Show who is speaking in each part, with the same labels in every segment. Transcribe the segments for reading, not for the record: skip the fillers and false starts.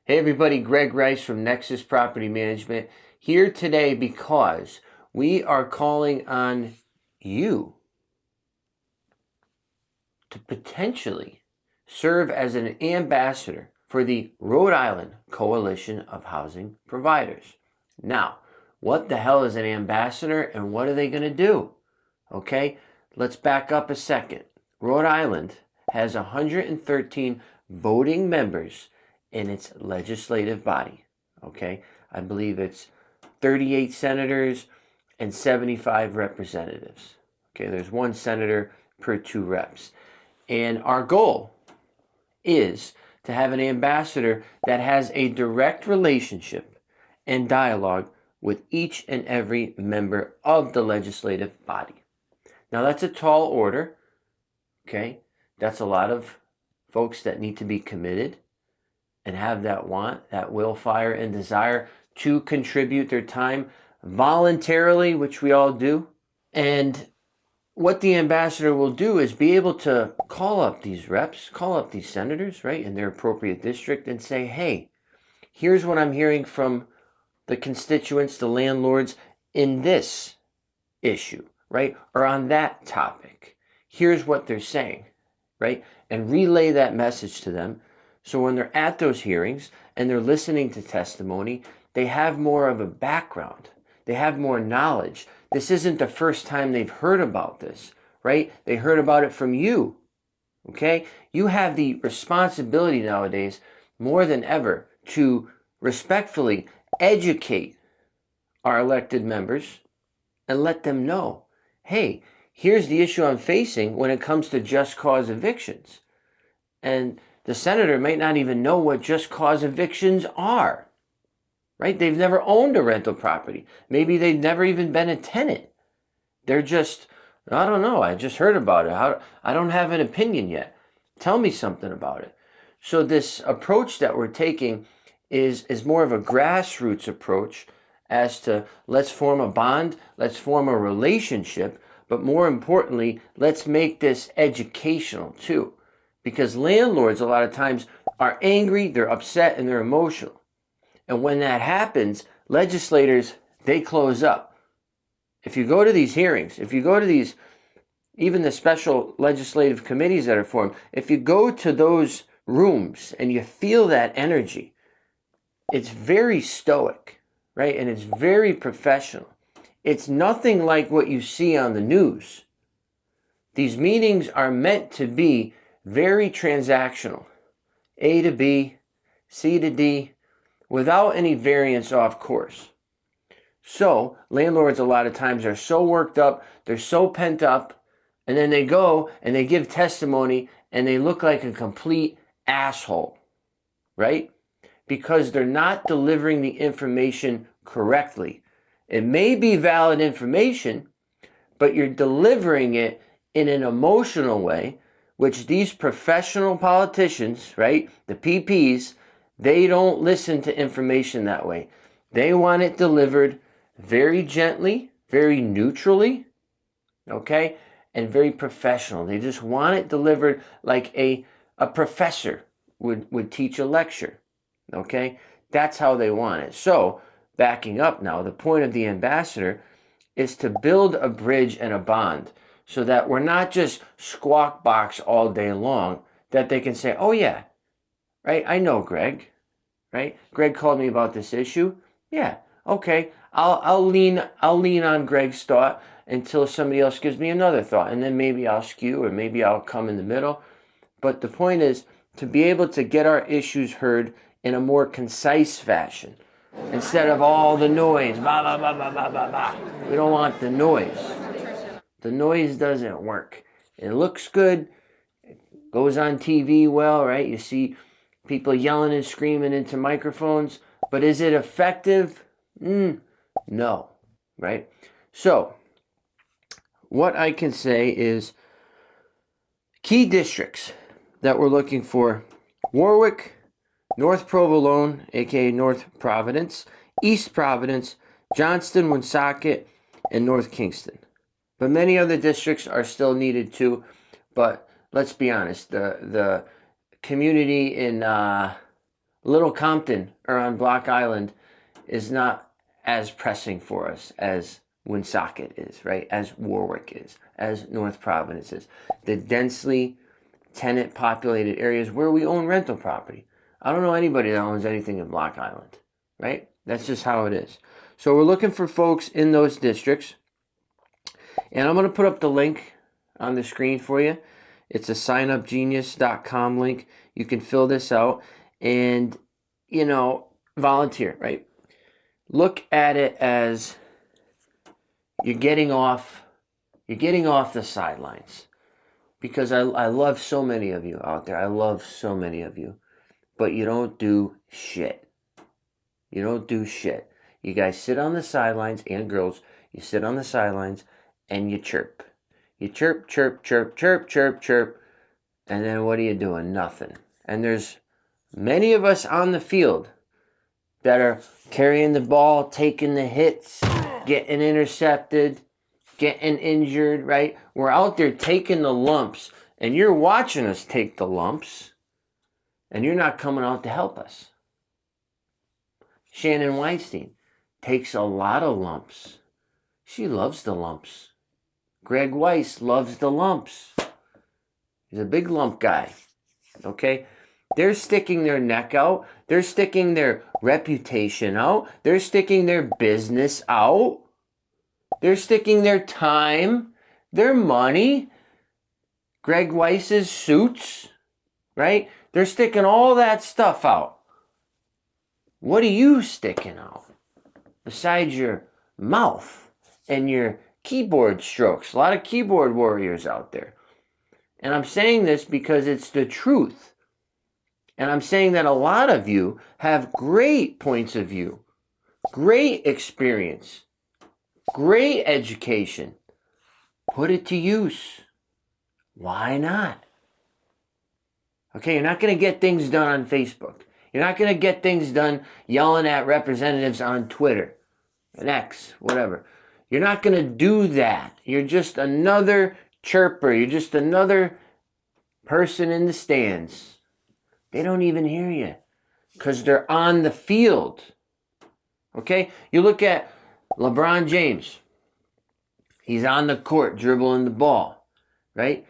Speaker 1: Hey everybody, Greg Rice from Nexus Property Management here today because we are calling on you to potentially serve as an ambassador for the Rhode Island Coalition of Housing Providers. Now, what the hell is an ambassador and what are they going to do? Okay, let's back up a second. Rhode Island has 113 voting members in its legislative body. Okay, I believe it's 38 senators and 75 representatives. Okay, there's one senator per 2 reps. And our goal is to have an ambassador that has a direct relationship and dialogue with each and every member of the legislative body. Now that's a tall order. Okay, that's a lot of folks that need to be committed and have that want, that will, fire, and desire to contribute their time voluntarily, which we all do. And what the ambassador will do is be able to call up these reps, call up these senators, right, in their appropriate district and say, hey, here's what I'm hearing from the constituents, the landlords, in this issue, right, or on that topic. Here's what they're saying, right, and relay that message to them. So when they're at those hearings and they're listening to testimony, they have more of a background. They have more knowledge. This isn't the first time they've heard about this, right? They heard about it from you, okay? You have the responsibility nowadays, more than ever, to respectfully educate our elected members and let them know, hey, here's the issue I'm facing when it comes to just cause evictions. And the senator might not even know what just cause evictions are, right? They've never owned a rental property. Maybe they've never even been a tenant. They're just, I don't know, I just heard about it. I don't have an opinion yet. Tell me something about it. So this approach that we're taking is more of a grassroots approach as to let's form a bond, let's form a relationship, but more importantly, let's make this educational too. Because landlords a lot of times are angry, they're upset, and they're emotional. And when that happens, legislators, they close up. If you go to these hearings, if you go to these, even the special legislative committees that are formed, if you go to those rooms and you feel that energy, it's very stoic, right? And it's very professional. It's nothing like what you see on the news. These meetings are meant to be very transactional, A to B, C to D, without any variance off course. So landlords a lot of times are so worked up, they're so pent up, and then they go and they give testimony and they look like a complete asshole, right? Because they're not delivering the information correctly. It may be valid information, but you're delivering it in an emotional way, which these professional politicians, right, the PPs, they don't listen to information that way. They want it delivered very gently, very neutrally, okay, and very professional. They just want it delivered like a professor would teach a lecture, okay? That's how they want it. So, backing up now, the point of the ambassador is to build a bridge and a bond, so that we're not just squawk box all day long, that they can say, oh yeah, right, I know Greg, right? Greg called me about this issue. Yeah, okay, I'll lean on Greg's thought until somebody else gives me another thought, and then maybe I'll skew or maybe I'll come in the middle. But the point is to be able to get our issues heard in a more concise fashion instead of all the noise, blah, blah, blah, blah, blah, blah, blah. We don't want the noise. The noise doesn't work. It looks good. It goes on TV well, right? You see people yelling and screaming into microphones. But is it effective? No, right? So, what I can say is key districts that we're looking for: Warwick, North Provolone, aka North Providence, East Providence, Johnston, Woonsocket, and North Kingston. But many other districts are still needed too. But let's be honest, the community in Little Compton or on Block Island is not as pressing for us as Woonsocket is, right? As Warwick is, as North Providence is. The densely tenant populated areas where we own rental property. I don't know anybody that owns anything in Block Island, right? That's just how it is. So we're looking for folks in those districts. And I'm going to put up the link on the screen for you. It's a signupgenius.com link. You can fill this out and, volunteer, right? Look at it as you're getting off the sidelines. Because I love so many of you out there. I love so many of you. But you don't do shit. You don't do shit. You guys sit on the sidelines, and girls, you sit on the sidelines and you chirp. You chirp, chirp, chirp, chirp, chirp, chirp. And then what are you doing? Nothing. And there's many of us on the field that are carrying the ball, taking the hits, getting intercepted, getting injured, right? We're out there taking the lumps, and you're watching us take the lumps, and you're not coming out to help us. Shannon Weinstein takes a lot of lumps. She loves the lumps. Greg Weiss loves the lumps. He's a big lump guy, okay? They're sticking their neck out. They're sticking their reputation out. They're sticking their business out. They're sticking their time, their money, Greg Weiss's suits, right? They're sticking all that stuff out. What are you sticking out? Besides your mouth and your keyboard strokes. A lot of keyboard warriors out there. And I'm saying this because it's the truth. And I'm saying that a lot of you have great points of view, great experience, great education. Put it to use. Why not? Okay, you're not going to get things done on Facebook. You're not going to get things done yelling at representatives on Twitter, an X, whatever. You're not going to do that. You're just another chirper. You're just another person in the stands. They don't even hear you because they're on the field. Okay? You look at LeBron James. He's on the court dribbling the ball, right?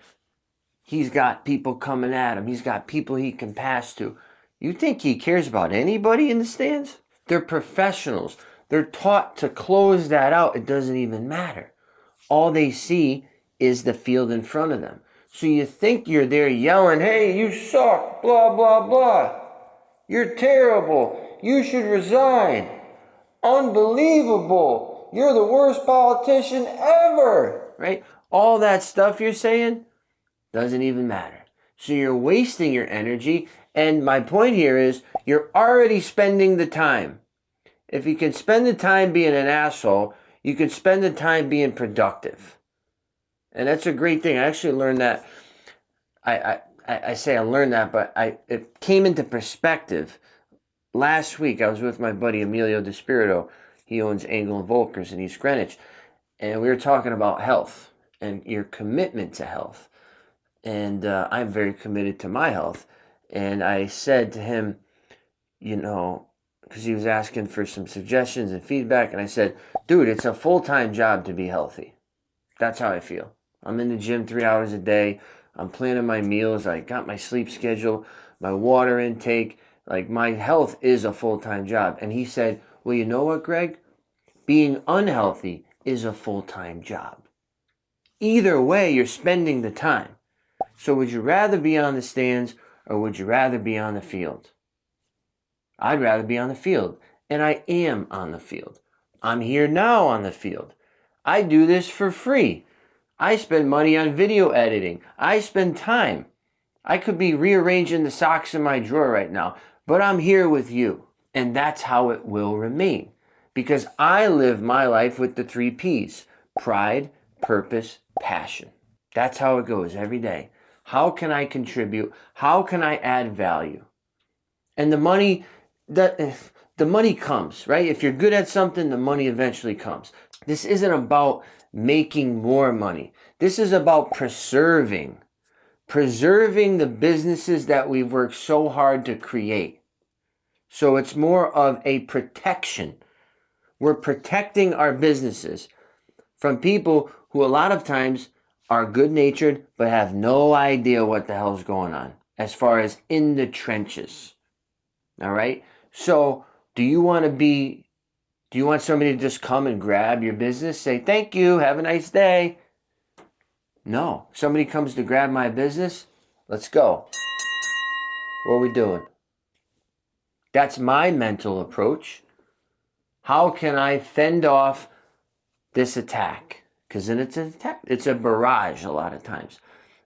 Speaker 1: He's got people coming at him. He's got people he can pass to. You think he cares about anybody in the stands? They're professionals. They're taught to close that out. It doesn't even matter. All they see is the field in front of them. So you think you're there yelling, hey, you suck, blah, blah, blah. You're terrible. You should resign. Unbelievable. You're the worst politician ever. Right? All that stuff you're saying doesn't even matter. So you're wasting your energy. And my point here is you're already spending the time. If you can spend the time being an asshole, you can spend the time being productive. And that's a great thing. I actually learned that. I say I learned that, but it came into perspective. Last week, I was with my buddy Emilio DeSpirito. He owns Angle and Volkers in East Greenwich. And we were talking about health and your commitment to health. And I'm very committed to my health. And I said to him, because he was asking for some suggestions and feedback. And I said, dude, it's a full-time job to be healthy. That's how I feel. I'm in the gym 3 hours a day. I'm planning my meals. I got my sleep schedule, my water intake. Like, my health is a full-time job. And he said, well, you know what, Greg? Being unhealthy is a full-time job. Either way, you're spending the time. So would you rather be on the stands or would you rather be on the field? I'd rather be on the field. And I am on the field. I'm here now on the field. I do this for free. I spend money on video editing. I spend time. I could be rearranging the socks in my drawer right now, but I'm here with you. And that's how it will remain. Because I live my life with the 3 Ps. Pride, purpose, passion. That's how it goes every day. How can I contribute? How can I add value? And the money comes, right? If you're good at something, the money eventually comes. This isn't about making more money. This is about preserving the businesses that we've worked so hard to create. So it's more of a protection. We're protecting our businesses from people who a lot of times are good-natured but have no idea what the hell's going on as far as in the trenches. All right? So do you want somebody to just come and grab your business, say, thank you, have a nice day? No. Somebody comes to grab my business, let's go. What are we doing? That's my mental approach. How can I fend off this attack? Because then it's an attack. It's a barrage a lot of times.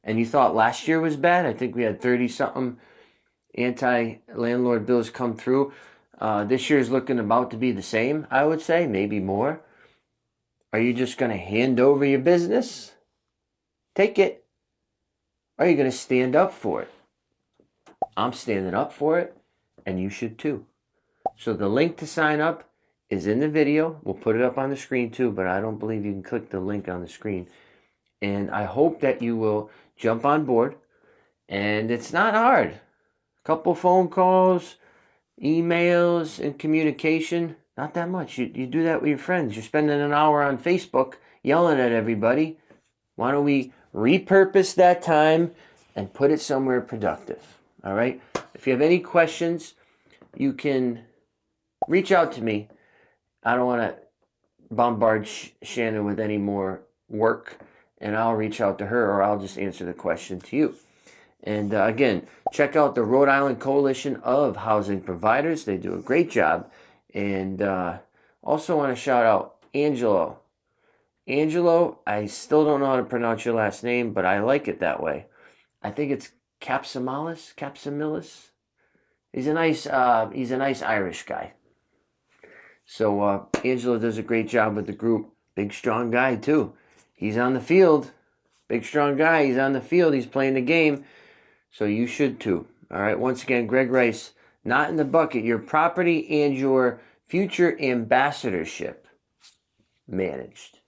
Speaker 1: And you thought last year was bad? I think we had 30-something anti-landlord bills come through. This year is looking about to be the same, I would say, maybe more. Are you just going to hand over your business? Take it. Or are you going to stand up for it? I'm standing up for it, and you should too. So the link to sign up is in the video. We'll put it up on the screen too, but I don't believe you can click the link on the screen. And I hope that you will jump on board. And it's not hard. A couple phone calls, emails, and communication. Not that much. You do that with your friends. You're spending an hour on Facebook yelling at everybody. Why don't we repurpose that time and put it somewhere productive? All right? If you have any questions, you can reach out to me. I don't want to bombard Shannon with any more work, and I'll reach out to her, or I'll just answer the question to you. And again, check out the Rhode Island Coalition of Housing Providers. They do a great job. And also want to shout out Angelo. Angelo, I still don't know how to pronounce your last name, but I like it that way. I think it's Capsimilis. He's a nice Irish guy. So Angelo does a great job with the group. Big, strong guy, too. He's on the field. Big, strong guy. He's on the field. He's playing the game. So you should, too. All right. Once again, Greg Rice, Not in the Bucket. Your property and your future ambassadorship managed.